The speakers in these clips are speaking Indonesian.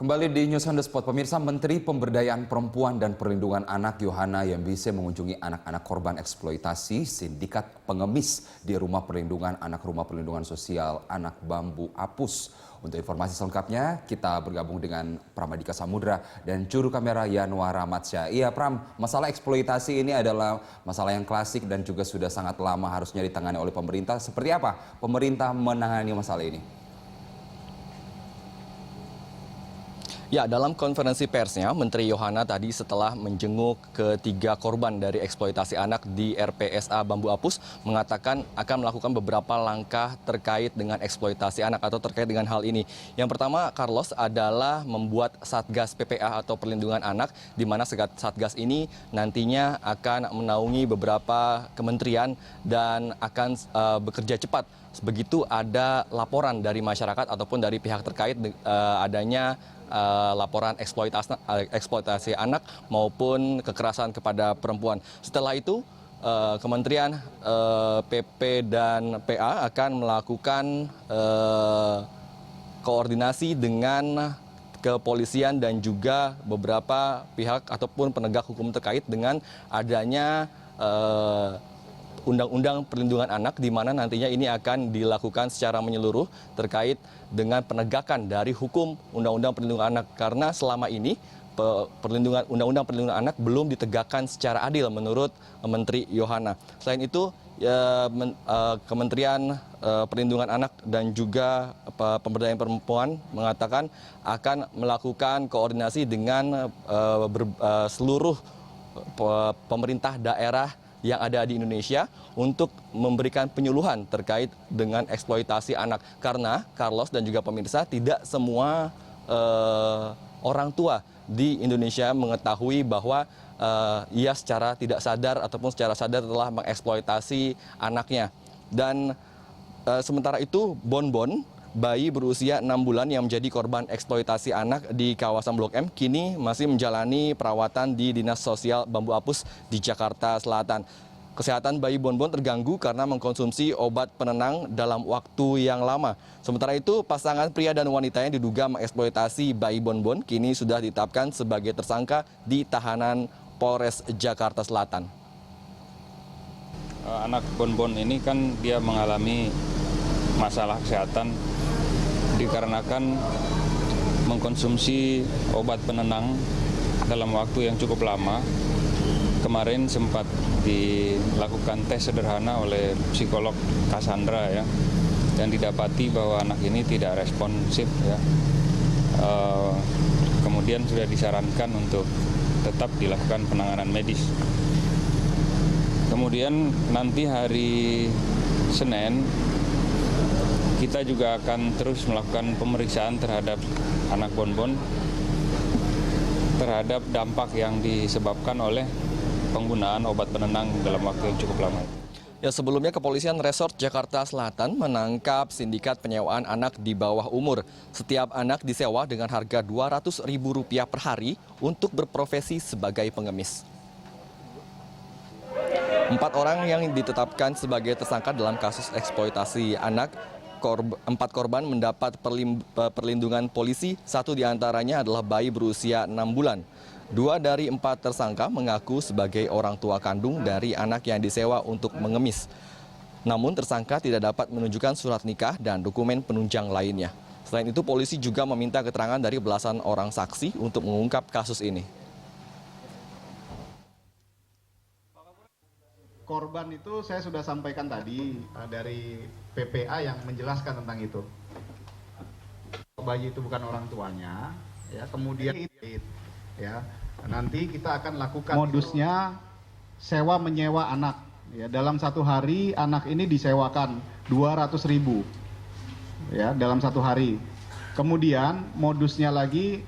Kembali di News on the Spot, pemirsa. Menteri Pemberdayaan Perempuan dan Perlindungan Anak Yohana Yambise mengunjungi anak-anak korban eksploitasi sindikat pengemis di Rumah Perlindungan Anak Rumah Perlindungan Sosial Anak Bambu Apus. Untuk informasi selengkapnya, kita bergabung dengan Pramadika Samudra dan juru kamera Yanwar Ramadsyah. Iya Pram, masalah eksploitasi ini adalah masalah yang klasik dan juga sudah sangat lama harusnya ditangani oleh pemerintah. Seperti apa pemerintah menangani masalah ini? Ya, dalam konferensi persnya, Menteri Yohana tadi setelah menjenguk ketiga korban dari eksploitasi anak di RPSA Bambu Apus mengatakan akan melakukan beberapa langkah terkait dengan eksploitasi anak atau terkait dengan hal ini. Yang pertama, Carlos, adalah membuat Satgas PPA atau Perlindungan Anak, di mana Satgas ini nantinya akan menaungi beberapa kementerian dan akan bekerja cepat. Begitu ada laporan dari masyarakat ataupun dari pihak terkait adanya laporan eksploitasi anak maupun kekerasan kepada perempuan. Setelah itu, Kementerian PP dan PA akan melakukan koordinasi dengan kepolisian dan juga beberapa pihak ataupun penegak hukum terkait dengan adanya Undang-Undang Perlindungan Anak, di mana nantinya ini akan dilakukan secara menyeluruh terkait dengan penegakan dari hukum Undang-Undang Perlindungan Anak, karena selama ini Undang-Undang Perlindungan Anak belum ditegakkan secara adil menurut Menteri Yohana. Selain itu, Kementerian Perlindungan Anak dan juga Pemberdayaan Perempuan mengatakan akan melakukan koordinasi dengan seluruh pemerintah daerah yang ada di Indonesia untuk memberikan penyuluhan terkait dengan eksploitasi anak. Karena Carlos dan juga pemirsa, tidak semua orang tua di Indonesia mengetahui bahwa ia secara tidak sadar ataupun secara sadar telah mengeksploitasi anaknya. Dan sementara itu, Bonbon, bayi berusia 6 bulan yang menjadi korban eksploitasi anak di kawasan Blok M, kini masih menjalani perawatan di Dinas Sosial Bambu Apus di Jakarta Selatan. Kesehatan bayi Bonbon terganggu karena mengkonsumsi obat penenang dalam waktu yang lama. Sementara itu, pasangan pria dan wanita yang diduga mengeksploitasi bayi Bonbon kini sudah ditetapkan sebagai tersangka di tahanan Polres Jakarta Selatan. Anak Bonbon ini kan dia mengalami masalah kesehatan dikarenakan mengkonsumsi obat penenang dalam waktu yang cukup lama. Kemarin sempat dilakukan tes sederhana oleh psikolog Cassandra ya, dan didapati bahwa anak ini tidak responsif ya. Kemudian sudah disarankan untuk tetap dilakukan penanganan medis. Kemudian nanti hari Senin kita juga akan terus melakukan pemeriksaan terhadap anak Bonbon terhadap dampak yang disebabkan oleh penggunaan obat penenang dalam waktu yang cukup lama. Ya, sebelumnya Kepolisian Resort Jakarta Selatan menangkap sindikat penyewaan anak di bawah umur. Setiap anak disewa dengan harga Rp200.000 per hari untuk berprofesi sebagai pengemis. 4 orang yang ditetapkan sebagai tersangka dalam kasus eksploitasi anak. 4 korban mendapat perlindungan polisi, 1 diantaranya adalah bayi berusia 6 bulan. 2 dari 4 tersangka mengaku sebagai orang tua kandung dari anak yang disewa untuk mengemis. Namun tersangka tidak dapat menunjukkan surat nikah dan dokumen penunjang lainnya. Selain itu, polisi juga meminta keterangan dari belasan orang saksi untuk mengungkap kasus ini. Korban itu saya sudah sampaikan tadi dari PPA yang menjelaskan tentang itu. Bayi itu bukan orang tuanya, ya. Kemudian ya, nanti kita akan lakukan modusnya sewa menyewa anak. Ya, dalam 1 hari anak ini disewakan 200.000, ya, dalam 1 hari. Kemudian modusnya lagi,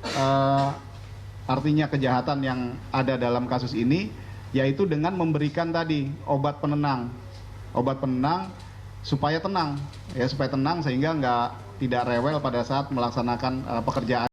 artinya kejahatan yang ada dalam kasus ini, yaitu dengan memberikan tadi obat penenang supaya tenang, ya, supaya tenang sehingga tidak rewel pada saat melaksanakan pekerjaan.